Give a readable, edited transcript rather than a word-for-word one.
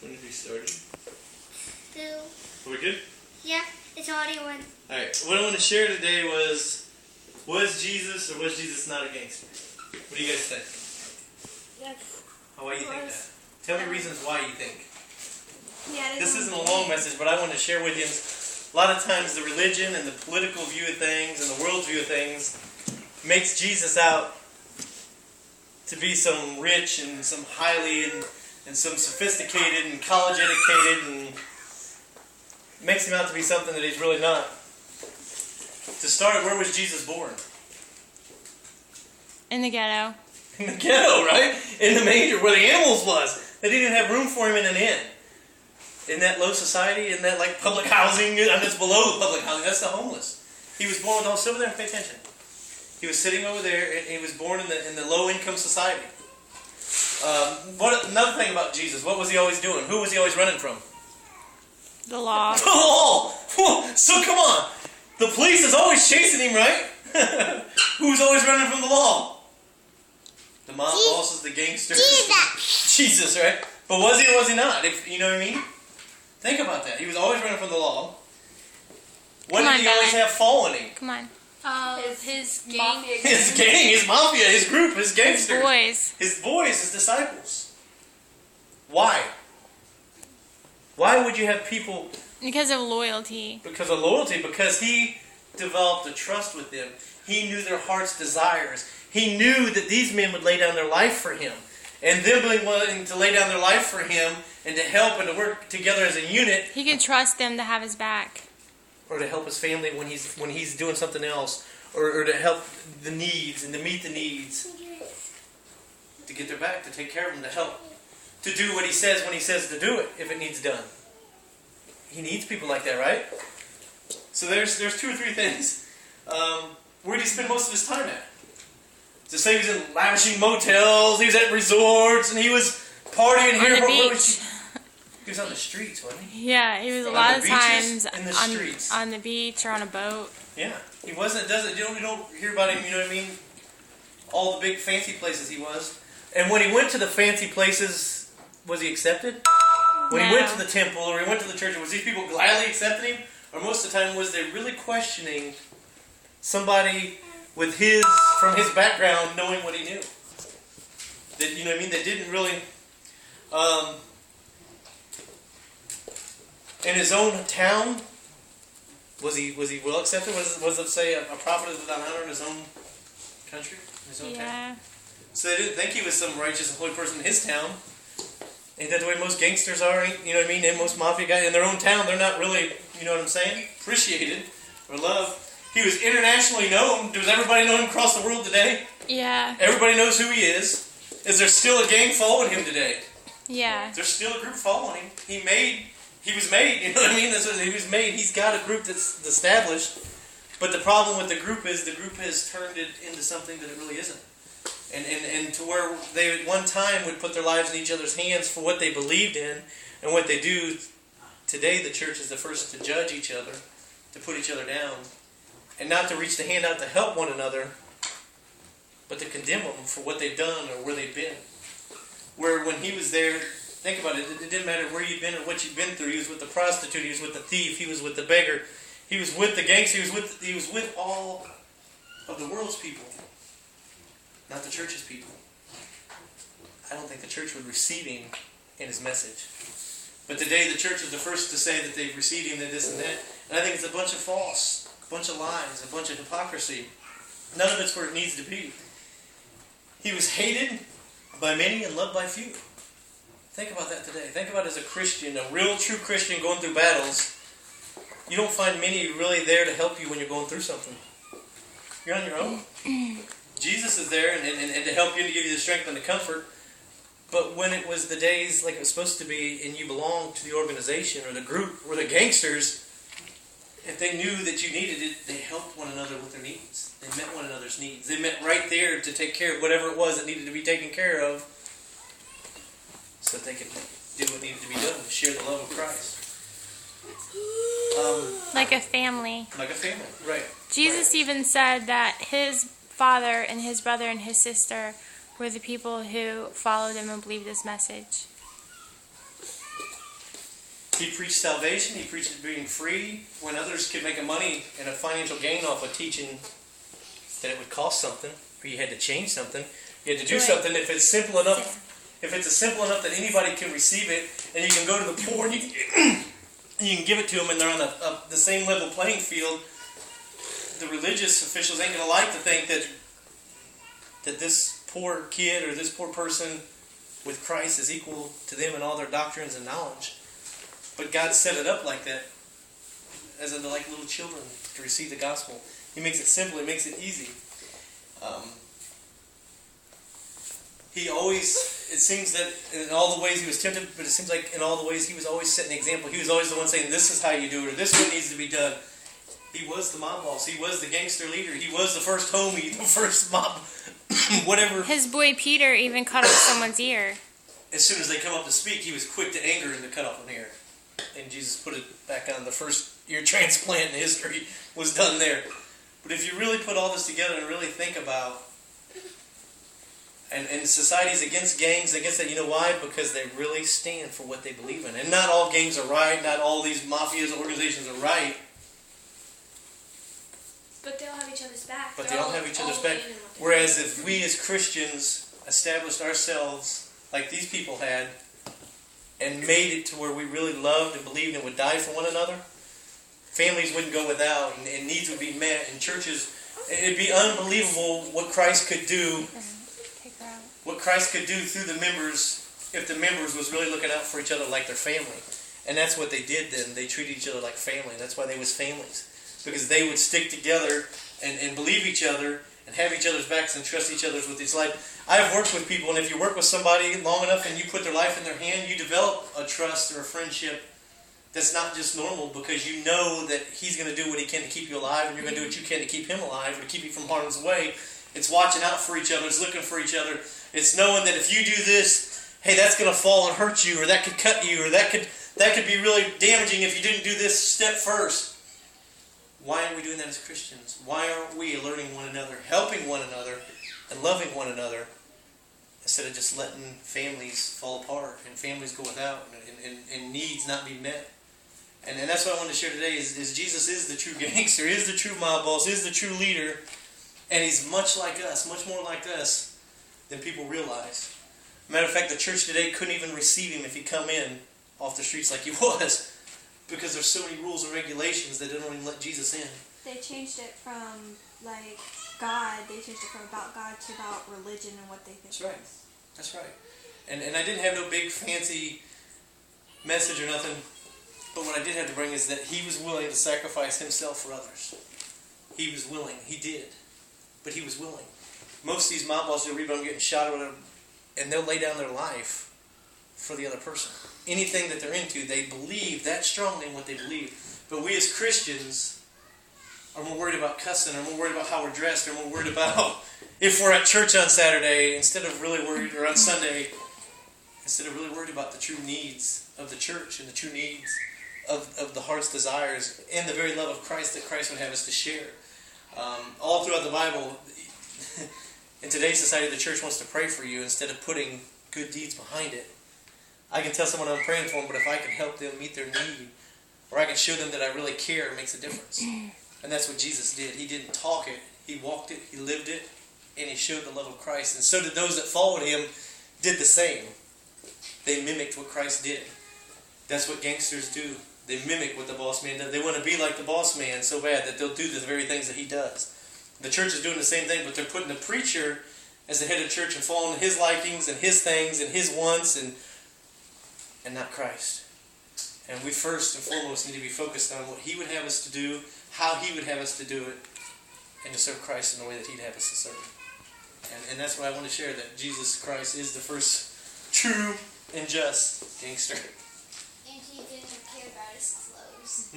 When did we start? Still. Are we good? Yeah, it's already one. Alright, what I want to share today was Jesus or was Jesus not a gangster? What do you guys think? Yes. Why do you think that? Tell me reasons why you think. Yeah, This isn't a long message, but I want to share with you. A lot of times the religion and the political view of things and the world's view of things makes Jesus out to be some rich and some highly and some sophisticated and college educated, and makes him out to be something that he's really not. To start, where was Jesus born? In the ghetto. In the ghetto, right? In the manger, where the animals was. They didn't have room for him in an inn. In that low society, in that like public housing, and it's below the public housing, that's the homeless. He was born, don't sit over there and pay attention. He was sitting over there, and he was born in the low income society. Another thing about Jesus, what was he always doing? Who was he always running from? The law. The law! So come on, the police is always chasing him, right? Who's always running from the law? The mob bosses, the gangsters. Jesus, right? But was he or was he not? If you know what I mean? Think about that. He was always running from the law. What did he always have following? Come on. His gang. His gang, his mafia, his group, his gangsters. His boys. His boys, his disciples. Why? Why would you have people... Because of loyalty. Because of loyalty. Because he developed a trust with them. He knew their heart's desires. He knew that these men would lay down their life for him. And them being willing to lay down their life for him and to help and to work together as a unit. He could trust them to have his back. Or to help his family when he's doing something else. Or to help the needs and to meet the needs. To get their back, to take care of them, to help. To do what he says when he says to do it, if it needs done. He needs people like that, right? So there's 2 or 3 things. Where did he spend most of his time at? To say he was in lavishing motels, he was at resorts, and he was partying here. On the beach. He was on the streets, wasn't he? Yeah, he was a lot of times in the streets. on the beach or on a boat. Yeah, he wasn't. You don't hear about him. You know what I mean? All the big fancy places he was. And when he went to the fancy places, was he accepted? When he went to the temple or he went to the church, was these people gladly accepting him? Or most of the time, was they really questioning somebody with from his background, knowing what he knew? That, you know what I mean? They didn't really, in his own town, was he well accepted? Was it, say, a prophet of the honor in his own country, his own town? So they didn't think he was some righteous and holy person in his town. Ain't that the way most gangsters are? You know what I mean? And most mafia guys in their own town, they're not really, you know what I'm saying, appreciated or loved. He was internationally known. Does everybody know him across the world today? Yeah. Everybody knows who he is. Is there still a gang following him today? Yeah. There's still a group following him. He was made, you know what I mean? That's what he was made. He's got a group that's established. But the problem with the group is the group has turned it into something that it really isn't. And to where they at one time would put their lives in each other's hands for what they believed in and what they do. Today the church is the first to judge each other, to put each other down, and not to reach the hand out to help one another, but to condemn them for what they've done or where they've been. Where when he was there, think about it, it didn't matter where you'd been or what you'd been through. He was with the prostitute, he was with the thief, he was with the beggar, he was with the gangster, he was with all of the world's people. Not the church's people. I don't think the church would receive him in his message. But today the church is the first to say that they've received him, that this and that. And I think it's a bunch of false, a bunch of lies, a bunch of hypocrisy. None of it's where it needs to be. He was hated by many and loved by few. Think about that today. Think about it as a Christian, a real true Christian going through battles. You don't find many really there to help you when you're going through something. You're on your own. Jesus is there and to help you and to give you the strength and the comfort. But when it was the days like it was supposed to be and you belonged to the organization or the group or the gangsters, if they knew that you needed it, they helped one another with their needs. They met one another's needs. They met right there to take care of whatever it was that needed to be taken care of so that they could do what needed to be done, to share the love of Christ. Like a family. Like a family, right. Jesus even said that his father and his brother and his sister were the people who followed him and believed his message. He preached salvation. He preached being free when others could make a money and a financial gain off of teaching that it would cost something, or you had to change something. You had to do something. If it's simple enough, that anybody can receive it, and you can go to the poor and you can give it to them, and they're on the same level playing field. The religious officials ain't going to like to think that this poor kid or this poor person with Christ is equal to them in all their doctrines and knowledge. But God set it up like that, as in like little children to receive the gospel. He makes it simple. He makes it easy. He always, it seems that in all the ways he was tempted, but it seems like in all the ways he was always setting the example. He was always the one saying, this is how you do it, or this is what needs to be done. He was the mob boss. He was the gangster leader. He was the first homie, the first mob, whatever. His boy Peter even cut off someone's ear. As soon as they come up to speak, he was quick to anger and to cut off an ear. And Jesus put it back on. The first ear transplant in history was done there. But if you really put all this together and really think about, and society's against gangs, against that, you know why? Because they really stand for what they believe in. And not all gangs are right, not all these mafias organizations are right. But they all have each other's back. But they all have each other's back. Whereas if we as Christians established ourselves like these people had, and made it to where we really loved and believed and would die for one another, families wouldn't go without, and needs would be met, and churches, it'd be unbelievable what Christ could do. What Christ could do through the members, if the members was really looking out for each other like their family. And that's what they did then. They treated each other like family. That's why they was families. Because they would stick together and believe each other and have each other's backs and trust each other with his life. I've worked with people, and if you work with somebody long enough and you put their life in their hand, you develop a trust or a friendship that's not just normal, because you know that he's going to do what he can to keep you alive, and you're going to do what you can to keep him alive or to keep you from harm's way. It's watching out for each other. It's looking for each other. It's knowing that if you do this, hey, that's going to fall and hurt you, or that could cut you, or that could be really damaging if you didn't do this step first. Why aren't we doing that as Christians? Why aren't we alerting one another, helping one another, and loving one another, instead of just letting families fall apart and families go without and needs not be met? And that's what I wanted to share today is Jesus is the true gangster, is the true mob boss, is the true leader, and he's much like us, much more like us than people realize. Matter of fact, the church today couldn't even receive him if he come in off the streets like he was, because there's so many rules and regulations that they don't even let Jesus in. They changed it from, like, God, they changed it from about God to about religion and what they think. That's right. That's right. And I didn't have no big fancy message or nothing, but what I did have to bring is that he was willing to sacrifice himself for others. He was willing. He did. But he was willing. Most of these mob bosses you'll read about them getting shot or whatever, and they'll lay down their life for the other person. Anything that they're into, they believe that strongly in what they believe. But we as Christians are more worried about cussing, or more worried about how we're dressed, or more worried about if we're at church on Saturday, instead of really worried, or on Sunday, instead of really worried about the true needs of the church and the true needs of the heart's desires and the very love of Christ that Christ would have us to share. All throughout the Bible, in today's society, the church wants to pray for you instead of putting good deeds behind it. I can tell someone I'm praying for them, but if I can help them meet their need, or I can show them that I really care, it makes a difference. And that's what Jesus did. He didn't talk it. He walked it. He lived it. And he showed the love of Christ. And so did those that followed him, did the same. They mimicked what Christ did. That's what gangsters do. They mimic what the boss man does. They want to be like the boss man so bad that they'll do the very things that he does. The church is doing the same thing, but they're putting the preacher as the head of the church and following his likings and his things and his wants and not Christ. And we first and foremost need to be focused on what he would have us to do, how he would have us to do it, and to serve Christ in the way that he'd have us to serve. And that's what I want to share, that Jesus Christ is the first true and just gangster. And he didn't care about his clothes.